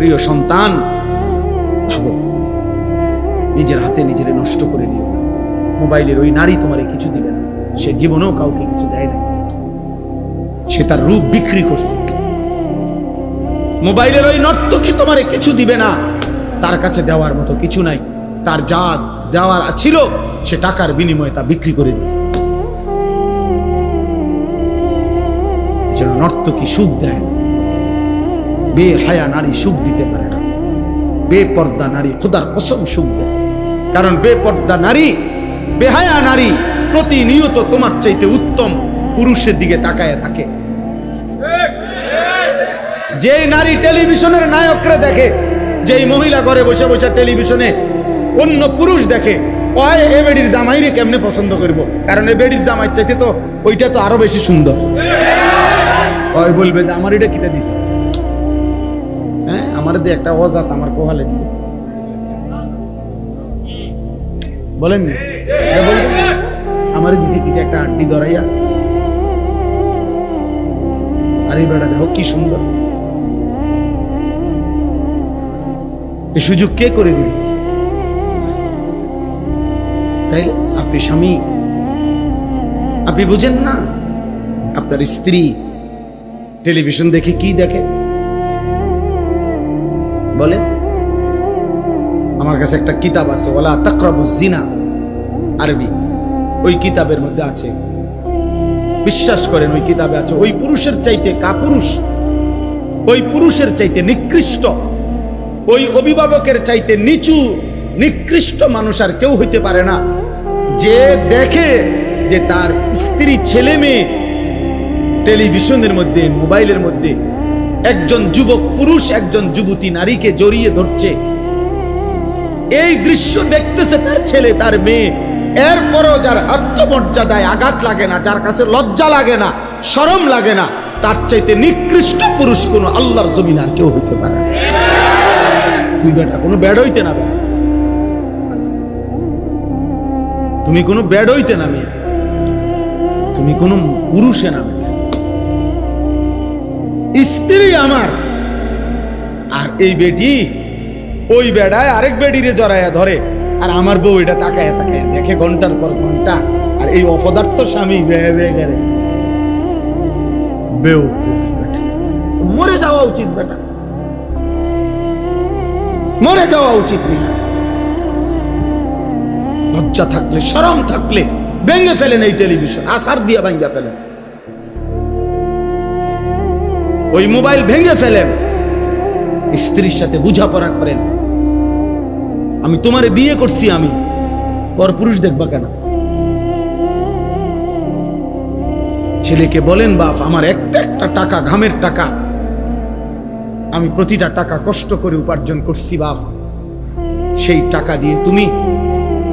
প্রিয় সন্তান, ভাবো, নিজের হাতে নিজেরে নষ্ট করে দিও না। মোবাইলের ওই নারী তোমারে কিছু দিবে না, সে জীবনেও কাউকে কিছু দেয় না, সে তার রূপ বিক্রি করছে। মোবাইলের ওই নর্তকী তোমারে কিছু দিবে না, তার কাছে দেওয়ার মতো কিছু নাই, তার যা দেওয়ার ছিল সে টাকার বিনিময়ে তা বিক্রি করে দিয়েছে। এজন্য নর্তকী সুখ দেয় না, বেহায়া নারী সুখ দিতে পারে না, বেপর্দা নারী খোদার কসম সুখ দেয়। কারণ বেপর্দা নারী, বেহায়া নারী প্রতিনিয়ত তোমার চাইতে উত্তম পুরুষের দিকে তাকায় থাকে। যে নারী টেলিভিশনের নায়করা দেখে, যেই মহিলা ঘরে বসে বসে টেলিভিশনে অন্য পুরুষ দেখে, ওই এ বেডির জামাইরে কেমনে পছন্দ করব, কারণ এ বেডির জামাই চাইতে তো ওইটা তো আরো বেশি সুন্দর। ওই বলবে যে আমার এটা কিনে দিছে, হ্যাঁ আমার দিয়ে একটা অজাত আমার কোহালে দিবে, বলেন আমার দিছে কি একটা আড্ডি ধরাইয়া, আর এই বেড়া দেখো কি সুন্দর। এই সুযোগ কে করে দিল? তাই আপনি স্বামী, আপনি বুঝেন না আপনার স্ত্রী টেলিভিশন দেখে কি দেখে? বলে আমার কাছে একটা কিতাব আছে, ওয়ালা তাকরাবুজ জিনা, আরবি। ওই কিতাবের মধ্যে আছে, বিশ্বাস করেন ওই কিতাবে আছে, ওই পুরুষের চাইতে কাপুরুষ, ওই পুরুষের চাইতে নিকৃষ্ট, ওই অভিভাবকের চাইতে নিচু নিকৃষ্ট মানুষ আর কেউ হইতে পারে না, যে দেখে যে তার স্ত্রী ছেলে মেয়ে টেলিভিশনের মধ্যে মোবাইলের মধ্যে একজন যুবক পুরুষ একজন যুবতী নারীকে জড়িয়ে ধরছে। এই দৃশ্য দেখতেছে তার ছেলে তার মেয়ে, এরপরও যার আত্মমর্যাদায় আঘাত লাগে না, যার কাছে লজ্জা লাগে না, শরম লাগে না, তার চাইতে নিকৃষ্ট পুরুষ কোনো আল্লাহর জমিন আর কেউ হইতে পারে না। তুই বেটা কোনো ব্যাড হইতে না, তুমি কোনো ব্যাড হইতে না মেয়ে, তুমি কোনো পুরুষে না। স্ত্রী আমার আর এই বেটি ওই বেড়ায় আরেক বেডিরে জড়াইয়া ধরে, আর আমার বউ এটা তাকায় তাকায় দেখে ঘন্টার পর ঘন্টা, আর এই অপদার্থ স্বামী মরে যাওয়া উচিত বেটা, মরে যাওয়া উচিত। লজ্জা থাকলে শরম থাকলে ভেঙে ফেলেন এই টেলিভিশন, আসার দিয়ে ভেঙে ফেলেন, ওই মোবাইল ভেঙে ফেলেন, স্ত্রীর সাথে বুঝাপড়া করেন। আমি তোমারে বিয়ে করছি, আমি পরপুরুষ দেখবা কেন? ছেলেকে বলেন বাপ আমার একটা একটা টাকা ঘামের টাকা, আমি প্রতিটা টাকা কষ্ট করে উপার্জন করছি বাপ, সেই টাকা দিয়ে তুমি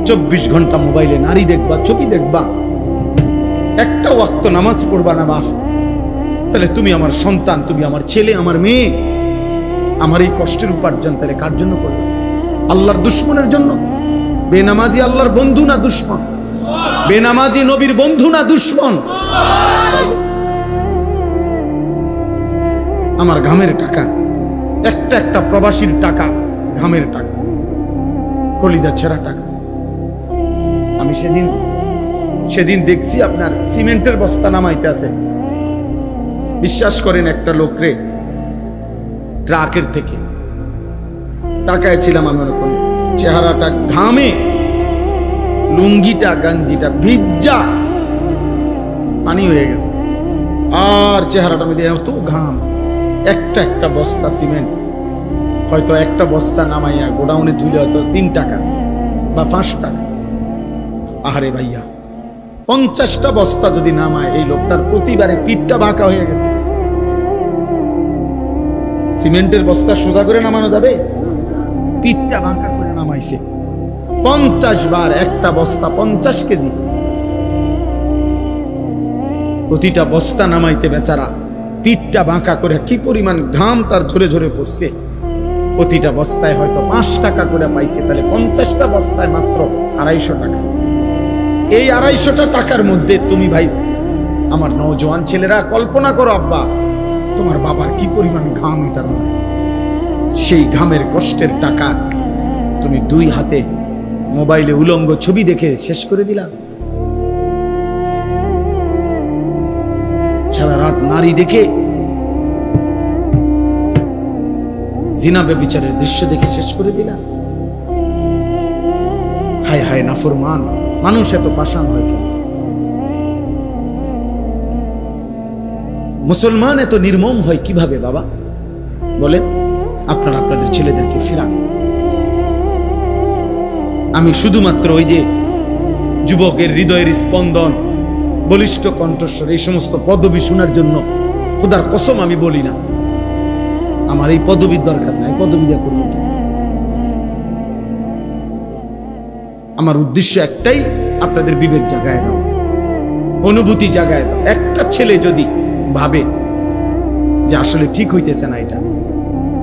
24 ঘন্টা মোবাইলে নারী দেখবা, ছবি দেখবা, একটা ওয়াক্ত নামাজ পড়বা না বাপ, তাহলে তুমি আমার সন্তান, তুমি আমার ছেলে, আমার মেয়ে, আমার এই কষ্টের উপার্জন তাহলে কার জন্য করবে? আল্লাহর দুশ্মনের জন্য? বেনামাজি আল্লাহর বন্ধু না দুশ্মন? বেনামাজি নবীর বন্ধু না দুশ্মন? আমার ঘামের টাকা, একটা একটা প্রবাসীর টাকা, ঘামের টাকা, কলিজা ছেঁড়া টাকা। আমি সেদিন দেখছি আপনার সিমেন্টের বস্তা নামাইতে আছে, বিশ্বাস করেন একটা লোকরে ট্রাকের থেকে টাকায় ছিলাম আমি, ওরকম চেহারাটা ঘামে, লুঙ্গিটা গাঞ্জিটা ভিজা পানি হয়ে গেছে, আর চেহারাটা মধ্যে এত ঘাম, একটা একটা বস্তা সিমেন্ট, হয়তো একটা বস্তা নামাইয়া গোডাউনে তুলে হয়তো 3 টাকা বা 5 টাকা। আহারে ভাইয়া, 50টা বস্তা যদি নামায়, এই লোকটার প্রতিবারে পিঠটা বাঁকা হয়ে গেছে। সিমেন্টের বস্তা সোজা করে নামানো যাবে? পিঠটা বাঁকা করে নামাইছে 50 বার, একটা বস্তা 50 কেজি, প্রতিটা বস্তা নামাইতে বেচারা পিঠটা বাঁকা করে, কি পরিমাণ ঘাম তার ঝরে ঝরে পড়ছে। প্রতিটা বস্তায় হয়তো 5 টাকা করে পাইছে, তাহলে 50টা বস্তায় মাত্র 250 টাকা। এই 250 টাকার মধ্যে তুমি ভাই আমার নওজোয়ান ছেলেরা কল্পনা করো, আব্বা তোমার বাবার কি পরিমাণ ঘাম এটার মধ্যে, সেই ঘামের কষ্টের টাকা তুমি দুই হাতে মোবাইলে উলঙ্গ ছবি দেখে শেষ করে দিলা। সারা রাত নারী দেখে, জিনা ব্যভিচারের দৃশ্য দেখে শেষ করে দিলা। হায় হায় নাফরমান মানুষ এত পাষাণ হয় কেন? মুসলমান এত নির্মম হয় কিভাবে বাবা বলেন? আপনারা আপনাদের ছেলেদেরকে ফিরান। আমি শুধুমাত্র ওই যে যুবকের হৃদয়ের স্পন্দন, বলিষ্ঠ কণ্ঠস্বর, এই সমস্ত পদবি শোনার জন্য খোদার কসম আমি বলি না। আমার এই পদবির দরকার নাই, পদবি দিয়ে করবো কি? আমার উদ্দেশ্য একটাই, আপনাদের বিবেক জাগায় দাও, অনুভূতি জাগায় দাও। একটা ছেলে যদি ভাবে যে আসলে ঠিক হইতেছে না এটা,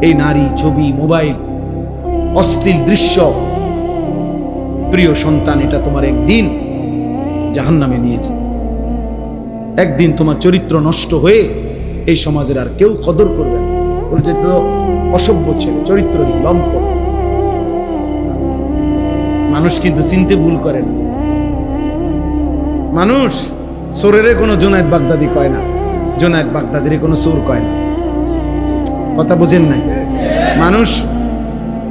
এই নারী, ছবি, মোবাইল, অশ্লীল দৃশ্য, প্রিয় সন্তান, এটা তোমার একদিন জাহান্নামে নিয়ে যাবে। একদিন তোমার চরিত্র নষ্ট হয়ে এই সমাজের আর কেউ কদর করবে না। অসভ্য ছেলে, চরিত্রহীন, লম্পট। মানুষ কিন্তু চিনতে ভুল করে না। মানুষ চোরের কোনো জুনায়েদ বাগদাদি কয় না, জুনায়েদ বাগদাদির কোনো চোর কয় না। কথা বুঝেন নাই? মানুষ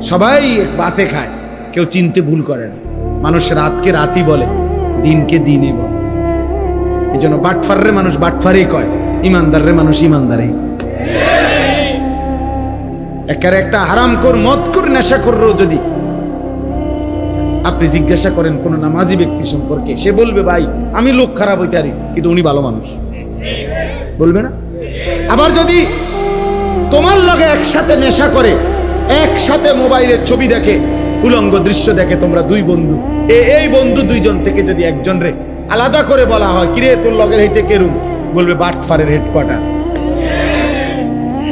সবাই বাতে খায়, কেউ চিনতে ভুল করে না। মানুষ রাতকে রাতই বলে, দিনকে দিনে বলে। এই জন্য বাটফাররে মানুষ বাটফারেই কয়, ইমানদাররে মানুষ ইমানদারেই কয়। একের একটা হারামখোর, মদখোর, নেশাখোরও যদি আপনি জিজ্ঞাসা করেন কোন নামাজি ব্যক্তি সম্পর্কে, সে বলবে ভাই আমি লোক খারাপ হইতে পারি কিন্তু উনি ভালো মানুষ, বলবে না? আবার যদি তোমার লগে একসাথে নেশা করে, একসাথে মোবাইলের ছবি দেখে, উলঙ্গ দৃশ্য দেখে, তোমরা দুই বন্ধু, এই বন্ধু দুইজন থেকে যদি একজন রে আলাদা করে বলা হয়, কিরে তোর লগের হইতে কেরুম, বলবে বাটফারের হেডকোয়ার্টার।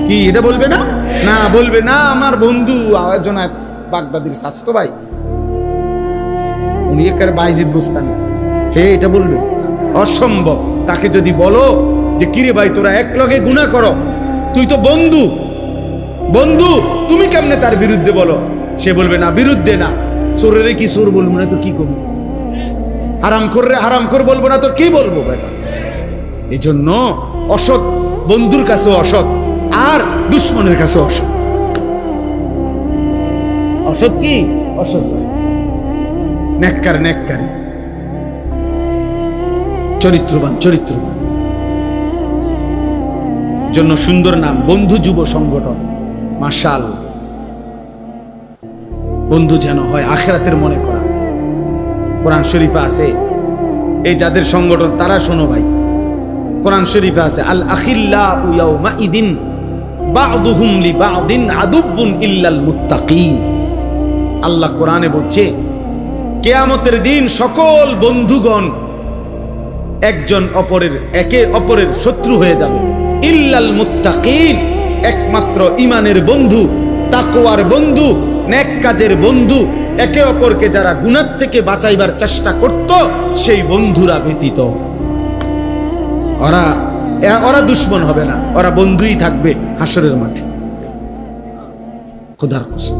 কি এটা বলবে না? না, বলবে না আমার বন্ধু জুনায়েদ বাগদাদির স্বাস্থ্য ভাই, উনি একেবারে বাইজিদ বুস্তানি, হে এটা বলবে? অসম্ভব। তাকে যদি বলো যে কিরে ভাই তোরা এক লগে গুনাহ করো, তুই তো বন্ধু, বন্ধু তুমি কেমনে তার বিরুদ্ধে বলো? সে বলবে না, বিরুদ্ধে না, চোরের কি চোর বলবো না তো কি করবো, হারামখোররে হারামখোর বলবো না তো কি বলবো বেটা? এই জন্য অসৎ বন্ধুর কাছে অসৎ, আর দুশ্মনের কাছে অসৎ। অসৎ কি? অসৎ নেককার, নেককারী, চরিত্রবান, চরিত্রবান। জন্য সুন্দর নাম বন্ধু যুব সংগঠন। মাশাআল্লাহ, বন্ধু যেন হয় আখিরাতের মনে করা। কোরআন শরীফে আছে, এই যাদের সংগঠন তারা শোনো ভাই, কোরআন শরীফে আছে আল আখিল্লাউ ইয়াউমা ইদিন বা'দুহুম লিবা'দিন আদুউন ইল্লাল মুত্তাকিন। আল্লাহ কোরআনে বলছে কিয়ামতের দিন সকল বন্ধুগণ একজন অপরের, একে অপরের শত্রু হয়ে যাবে, ইল্লাল মুত্তাকিন, একমাত্র ঈমানের বন্ধু, তাকওয়ার বন্ধু, নেক কাজের বন্ধু, একে অপরকে যারা গুনাহ থেকে বাঁচাইবার চেষ্টা করত সেই বন্ধুরা ব্যতীত। ওরা দুশ্মন হবে না, ওরা বন্ধুই থাকবে হাসরের মাঠে, খোদার কসম।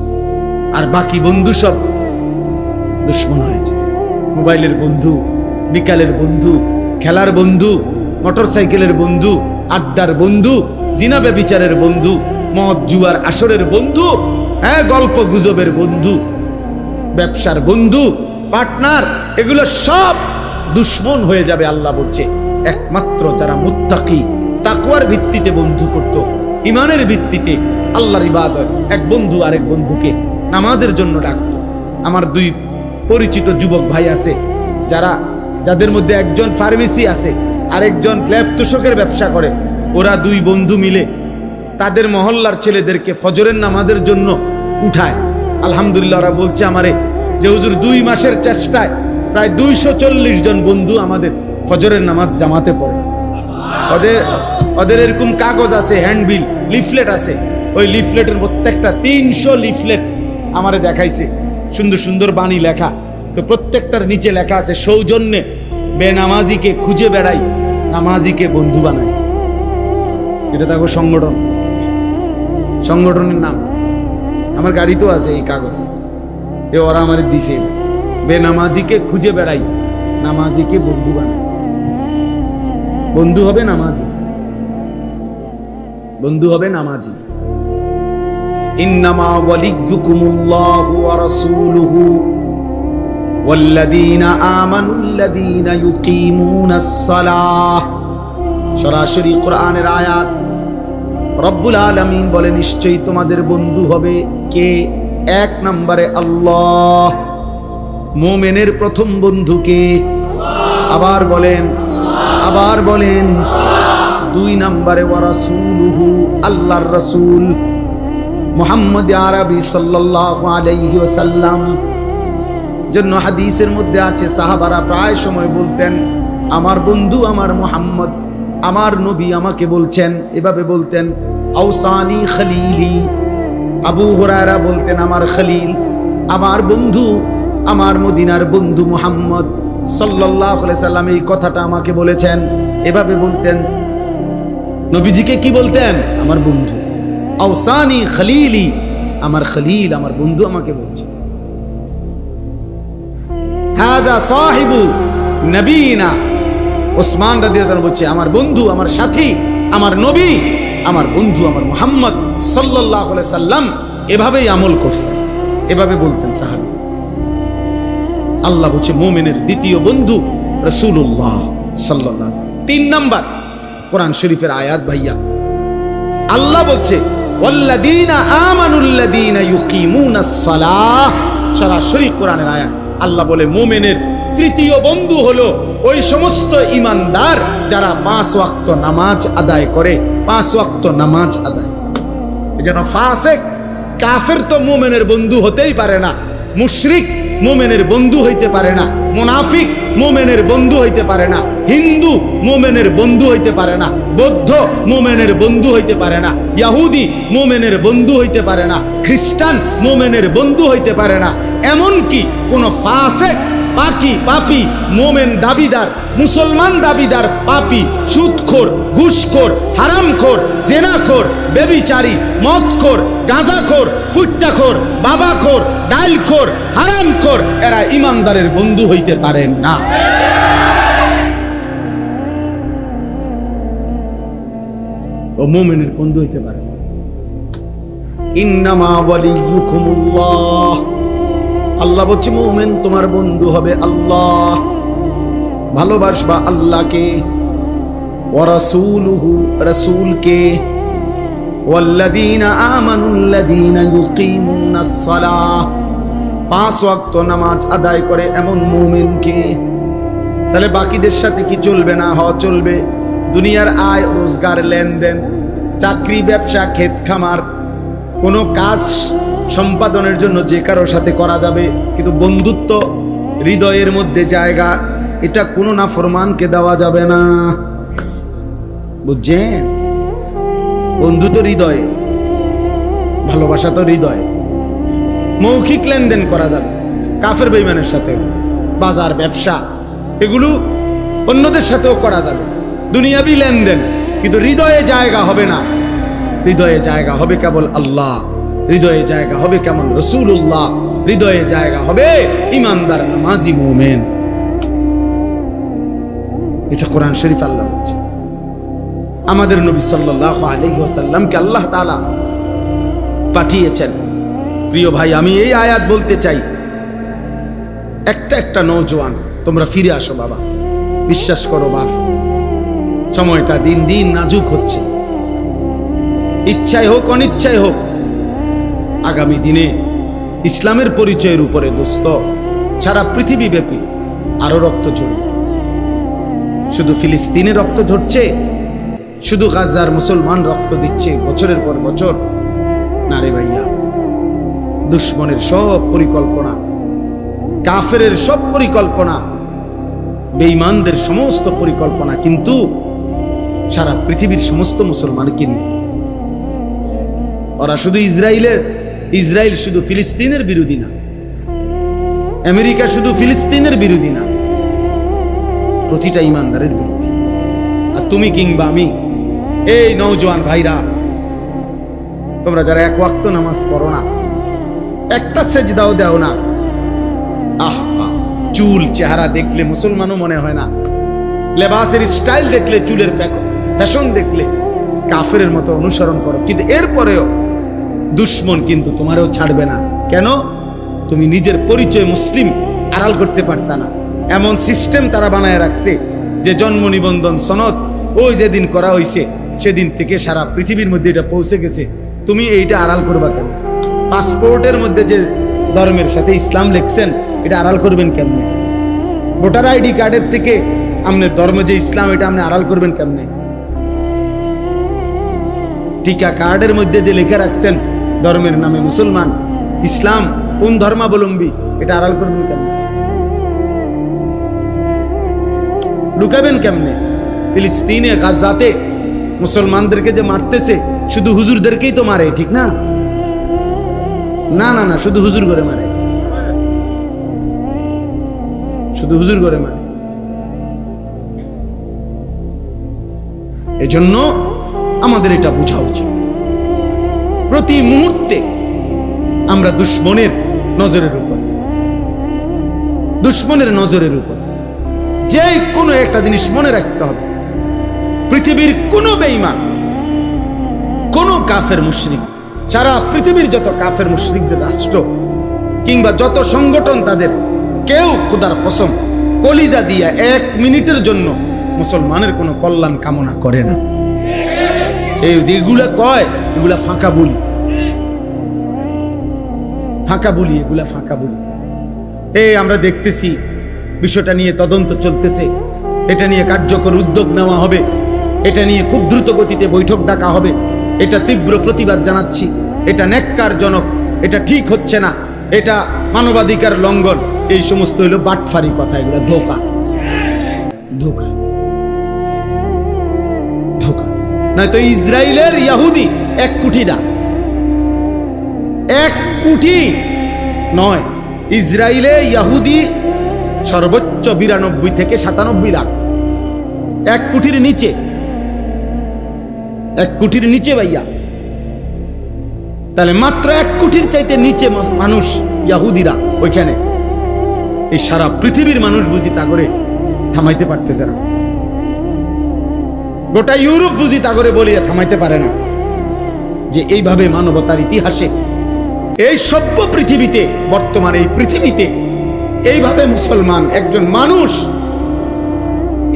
আর বাকি বন্ধু সব দুশ্মন হয়েছে। মোবাইলের বন্ধু, বিকালের বন্ধু, খেলার বন্ধু, মোটরসাইকেলের বন্ধু, আড্ডার বন্ধু, জিনা ব্যভিচারের বন্ধু, মদ জুয়ার আসরের বন্ধু, হ্যাঁ গল্প গুজবের বন্ধু, ব্যবসার বন্ধু, পার্টনার, এগুলো সব দুশ্মন হয়ে যাবে। আল্লাহ বলছে একমাত্র যারা মুত্তাকি, তাকওয়ার ভিত্তিতে বন্ধু করত, ইমানের ভিত্তিতে আল্লাহর ইবাদত, এক বন্ধু আরেক বন্ধুকে নামাজের জন্য ডাকতো। আমার দুই পরিচিত যুবক ভাই আছে, যাদের মধ্যে একজন ফার্মেসি আছে, আরেকজন ল্যাব তোষকের ব্যবসা করে। ওরা দুই বন্ধু মিলে তাদের মহল্লার ছেলেদেরকে ফজরের নামাজের জন্য উঠায়। আলহামদুলিল্লাহ, ওরা বলছে আমারে যে হুজুর 2 মাসের চেষ্টায় প্রায় 240 জন বন্ধু আমাদের ফজরের নামাজ জামাতে পড়ে। ওদের এরকম কাগজ আছে, হ্যান্ডবিল, লিফলেট আছে, ওই লিফলেটের প্রত্যেকটা 300 লিফলেট আমারে দেখাইছে, সুন্দর সুন্দর বাণী লেখা। তো প্রত্যেকটার নিচে লেখা আছে সৌজন্যে বেনামাজিকে খুঁজে বেড়াই, নামাজিকে বন্ধু বানাই। এটা দেখো সংগঠন, সংগঠনের নাম। আমার গাড়িতেও আছে এই কাগজ, এ ওরা আমার দিছে। বেনামাজিকে খুঁজে বেড়াই, নামাজিকে বন্ধু বানাই। বন্ধু হবে নামাজি, বন্ধু হবে নামাজি। ইন্নামা ওয়ালিয়্যুকুমুল্লাহু ওয়া রাসূলুহু ওয়াল্লাযীনা আমানুল্লাযীনা ইউকিমুনাস সালাহ। সরাসরি কোরআনের আয়াত। রব্বুল আলামিন বলে, নিশ্চয়ই তোমাদের বন্ধু হবে কে? এক নম্বরে আল্লাহ। মুমিনের প্রথম বন্ধু কে? আবার বলেন, আবার বলেন। দুই নম্বরে ওয়া রাসূলুহু, আল্লাহর রাসূল মুহাম্মদ আরবি সাল্লাল্লাহু আলাইহি ওয়াসাল্লাম। জন্য হাদিসের মধ্যে আছে, সাহাবারা প্রায় সময় বলতেন, আমার বন্ধু আমার মুহাম্মদ, আমার নবী আমাকে বলছেন, এভাবে বলতেন, আওসানি খলিলি। আবু হুরায়রা বলতেন, আমার খলিল, আমার বন্ধু, আমার মদিনার বন্ধু মুহাম্মদ সাল্লাল্লাহু আলাইহি সাল্লাম এই কথাটা আমাকে বলেছেন। এভাবে বলতেন। নবীজিকে কি বলতেন? আমার বন্ধু। আওসানি খলিলি, আমার খলিল, আমার বন্ধু আমাকে বলছে। হাযা সাহিবু নবীনা, ওসমান রাদিয়াল্লাহু আনহু বলছে, আমার বন্ধু, আমার সাথী, আমার নবী, আমার বন্ধু, আমার মুহাম্মদ সাল্লাল্লাহু আলাইহি সাল্লাম এভাবেই আমল করছেন। এভাবে বলতেন সাহাবী। আল্লাহ বলছে মুমিনের দ্বিতীয় বন্ধু রাসূলুল্লাহ সাল্লাল্লাহু আলাইহি ওয়াসাল্লাম। তিন নাম্বার কোরআন শরীফের আয়াত ভাইয়া, আল্লাহ বলছে ওয়াল্লাযীনা আমানুল্লাযীনা ইউকিমুনাস সালাহ। সরাসরি কোরআনের আয়াত। আল্লাহ বলে মুমিনের তৃতীয় বন্ধু হলো ওই সমস্ত ঈমানদার যারা 5 ওয়াক্ত নামাজ আদায় করে। 5 ওয়াক্ত নামাজ আদায়। এজন্য ফাসিক কাফের তো মুমিনের বন্ধু হতেই পারে না, মুশরিক মুমিনের বন্ধু হইতে পারে না, মুনাফিক মুমিনের বন্ধু হইতে পারে না, হিন্দু মুমিনের বন্ধু হইতে পারে না, বৌদ্ধ মুমিনের বন্ধু হইতে পারে না, ইহুদি মুমিনের বন্ধু হইতে পারে না, খ্রিস্টান মুমিনের বন্ধু হইতে পারে না। এমনকি কোন ফাসিক, পাকি, পাপী, মোমেন দাবিদার, মুসলমান দাবিদার পাপী, সুদখোর, ঘুষখোর, হারামখোর, জেনাখোর, বেবিচারী, মদখোর, গাঁজাখোর, ফুট্টাখোর, বাবাখোর, ডাইলখোর, হারামখোর, এরা ঈমানদারের বন্ধু হইতে পারেন না। ও মুমিনের বন্ধু হইতে পারে। ইন্নামা ওয়ালিয়্যুকুমুল্লাহ, আল্লাহ বলছে মুমিন তোমার বন্ধু হবে আল্লাহ। ভালোবাসবা আল্লাহকে, ওয়া রাসূলুহু, রাসূলকে, ওয়াল্লাযীনা আমানুল্লাযীনা ইউকিমুনাস সালাহ, 5 ওয়াক্ত নামাজ আদায় করে এমন মুমিনকে। তাহলে বাকিদের সাথে কি চলবে না? চলবে। দুনিয়ার আয় রোজগার, লেনদেন, চাকরি, ব্যবসা, ক্ষেত খামার, কোনো কাজ সম্পাদনের জন্য যে কারোর সাথে করা যাবে, কিন্তু বন্ধুত্ব হৃদয়ের মধ্যে জায়গা, এটা কোনো নাফরমানকে দেওয়া যাবে না। বুঝছেন? বন্ধু তো হৃদয়ে, ভালোবাসা তো হৃদয়ে। মৌখিক লেনদেন করা যাবে কাফের বেঈমানের সাথে, বাজার, ব্যবসা, এগুলো অন্যদের সাথেও করা যাবে, দুনিয়াবি লেনদেন, কিন্তু হৃদয়ে জায়গা হবে না। হৃদয়ে জায়গা হবে কেবল আল্লাহ, হৃদয়ে জায়গা হবে কেমন রাসূলুল্লাহ, হৃদয়ে জায়গা হবে ঈমানদার নামাজি মুমিন। এটা কোরআন শরীফ আল্লাহ বলছে। আমাদের নবী সাল্লাল্লাহু আলাইহি ওয়াসাল্লামকে আল্লাহ তাআলা পাঠিয়েছেন। প্রিয় ভাই, আমি এই আয়াত বলতে চাই, একটা নওজোয়ান, তোমরা ফিরে আসো বাবা, বিশ্বাস করো বাপ, সময়টা দিন দিন নাজুক হচ্ছে। ইচ্ছাই হোক অনিচ্ছাই হোক, আগামী দিনে ইসলামের পরিচয়ের উপরে দোস্ত সারা পৃথিবী ব্যাপী আরো রক্ত ঝরবে। শুধু ফিলিস্তিনে রক্ত ঝরছে, শুধু গাজার মুসলমান রক্ত দিচ্ছে বছরের পর বছর না রে ভাইয়া। দুশ্মনের সব পরিকল্পনা, কাফেরের সব পরিকল্পনা, বেঈমানদের সমস্ত পরিকল্পনা কিন্তু সারা পৃথিবীর সমস্ত মুসলমানকে নিয়ে। ওরা শুধু ইসরায়েল শুধু ফিলিস্তিনের বিরোধী না, আমেরিকা শুধু ফিলিস্তিনের বিরোধী না, প্রতিটা ইমানদারের বিরোধী। আর তুমি কিংবা আমি, এই নওজোয়ান ভাইরা, তোমরা যারা 1 ওয়াক্ত নামাজ পড়ো না, একটা সেজদাও দাও না। চুল চেহারা দেখলে মুসলমানও মনে হয় না, লেবাসের স্টাইল দেখলে, চুলের ফ্যাশন দেখলে কাফেরের মতো অনুসরণ করো, কিন্তু এরপরেও দুশ্মন কিন্তু তোমারও ছাড়বে না। কেন? তুমি নিজের পরিচয় মুসলিম আড়াল করতে পারতা না। এমন সিস্টেম তারা বানায় রাখছে যে জন্ম নিবন্ধন সনদ ওই যেদিন করা হয়েছে সেদিন থেকে সারা পৃথিবীর মধ্যে এটা পৌঁছে গেছে, তুমি এইটা আড়াল করবা কেন? পাসপোর্টের মধ্যে যে ধর্মের সাথে ইসলাম লিখছেন এটা আড়াল করবেন কেমনে? ভোটার আইডি কার্ডের থেকে আপনার ধর্ম যে ইসলাম এটা আপনি আড়াল করবেন কেমনে? টিকা কার্ডের মধ্যে যে লেখা রাখছেন ধর্মের নামে মুসলমান, ইসলাম কোন ধর্মাবলম্বী, এটা আড়াল করবেন কেমনে? লুকাবেন কেমনে? ফিলিস্তিনে গাজাতে মুসলমানদেরকে যে মারতেছে শুধু হুজুরদেরকেই তো মারে, ঠিক না? না না না, শুধু হুজুর করে মারে, শুধু হুজুর করে মারে। এজন্য আমাদের এটা বোঝা উচিত, প্রতি মুহূর্তে আমরা দুশ্মনের নজরের উপর, দুশ্মনের নজরের উপর। যে কোনো একটা জিনিস মনে রাখতে হবে, পৃথিবীর কোন বেঈমান, কোন কাফের মুশরিক, সারা পৃথিবীর যত কাফের মুশরিকদের রাষ্ট্র কিংবা যত সংগঠন, তাদের কেউ খোদার কসম কলিজা দিয়া 1 মিনিটের জন্য মুসলমানের কোনো কল্যাণ কামনা করে না। এই যেগুলা কয় এগুলা ফাঁকা বলি, ফাঁকা বলি, এগুলা ফাঁকা বলি। এই আমরা দেখতেছি বিষয়টা নিয়ে তদন্ত চলতেছে, এটা নিয়ে কার্যকর উদ্যোগ নেওয়া হবে, এটা নিয়ে খুব দ্রুত গতিতে বৈঠক ডাকা হবে। এটা তীব্র প্রতিবাদ জানাচ্ছি, এটা ন্যাক্কারজনক, এটা ঠিক হচ্ছে না, এটা মানবাধিকার লঙ্ঘন। এই সমস্ত হইল বাটফারি কথা, এগুলো ধোঁকা, ধোঁকা, ধোঁকা। নয়তো ইসরায়েলের ইহুদি 1 কোটি না, 1 কোটি নয়, ইসরায়েলে ইহুদি সর্বোচ্চ 92 থেকে 97 লাখ, 1 কোটির নিচে, 1 কোটির নিচে ভাইয়া। তাহলে মাত্র 1 কোটির চাইতে নিচে মানুষ ইহুদিরা ওইখানে। এই সারা পৃথিবীর মানুষ বুঝি তা করে থামাইতে পারতেছে না, গোটা ইউরোপ বুঝি তা করে বলিয়া থামাইতে পারে না। যে এইভাবে মানবতার ইতিহাসে, এই সভ্য পৃথিবীতে, বর্তমান এই পৃথিবীতে এইভাবে মুসলমান একজন মানুষ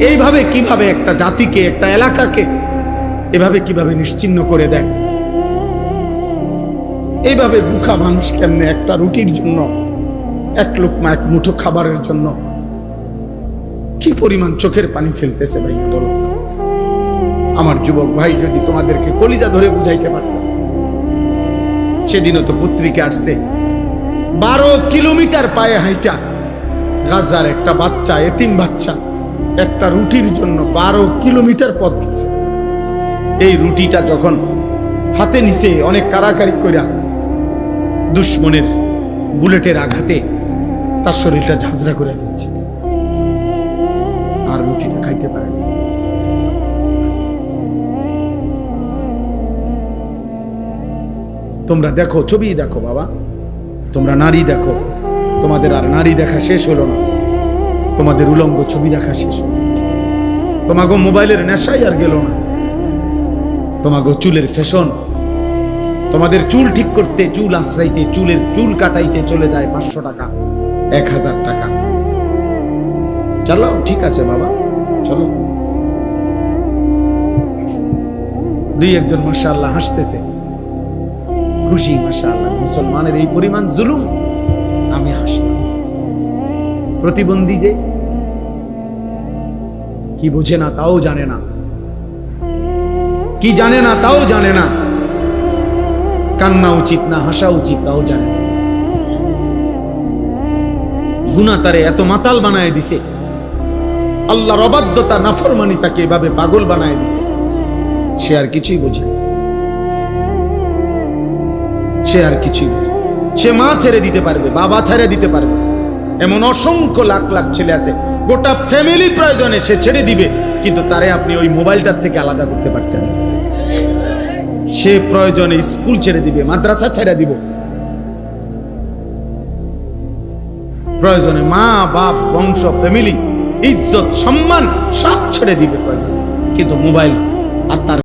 এইভাবে কিভাবে একটা জাতিকে, একটা এলাকাকে এভাবে কিভাবে নিশ্চিহ্ন করে দেয়, এইভাবে বুকা মানুষ কেমনে একটা রুটির জন্য, 1 লোকমা 1 মুঠো খাবারের জন্য কি পরিমাণ চোখের পানি ফেলতেছে ভাই বলো। আমার যুবক ভাই, যদি তোমাদেরকে কলিজা ধরে বুঝাইতে পারতাম। সেদিনও তো পত্রিকা আসছে, 12 কিলোমিটার পায়ে হাইটা গাজার একটা বাচ্চা, এতিম বাচ্চা, একটা রুটির জন্য 12 কিলোমিটার পথ গেছে। এই রুটিটা যখন হাতে নিছে অনেক কারাকারি কইরা, দুশ্মনের বুলেটের আঘাতে তার শরীরটা ঝাঁঝরা করে ফেলছে, আর রুটিটা খাইতে পারে না। তোমরা দেখো, ছবি দেখো বাবা, তোমরা নারী দেখো, তোমাদের আর নারী দেখা শেষ হলো না, তোমাদের উলঙ্গ ছবি দেখা শেষ হলো, তোমাকে মোবাইলের নেশাই আর গেল না, তোমাকে চুলের ফ্যাশন, তোমাদের চুল ঠিক করতে, চুল আশ্রাইতে, চুল কাটাইতে চলে যায় 500 টাকা, 1000 টাকা। চলো ঠিক আছে বাবা, চলো। 2-1 জন মাশাআল্লাহ হাসতেছে, খুশি, মাশাআল্লাহ, মুসলমানের এই পরিমাণ জুলুম, আমি হাসলাম। প্রতিবন্ধী যে কি বোঝে না তাও জানে না, কি জানে না তাও জানে না, কান্না উচিত না হাসা উচিত তাও জানে না। গুনাহ তারে এত মাতাল বানায় দিছে, আল্লাহর অবাধ্যতা নাফরমানি তাকে এভাবে পাগল বানায় দিছে, সে আর কিছুই বোঝে না, সে আর কিছুই বোঝে। সে মা ছেড়ে দিতে পারবে, বাবা ছেড়ে দিতে পারবে, এমন অসংখ্য লাখ লাখ ছেলে আছে, গোটা ফ্যামিলি প্রয়োজনে সে ছেড়ে দিবে, কিন্তু তারে আপনি ওই মোবাইলটার থেকে আলাদা করতে পারতেন না। সে প্রয়োজনে স্কুল ছেড়ে দিবে, মাদ্রাসা ছেড়ে দিব, প্রয়োজনে মা বাপ বংশ ফ্যামিলি ইজ্জত সম্মান সব ছেড়ে দিবে প্রয়োজন, কিন্তু মোবাইল আর তার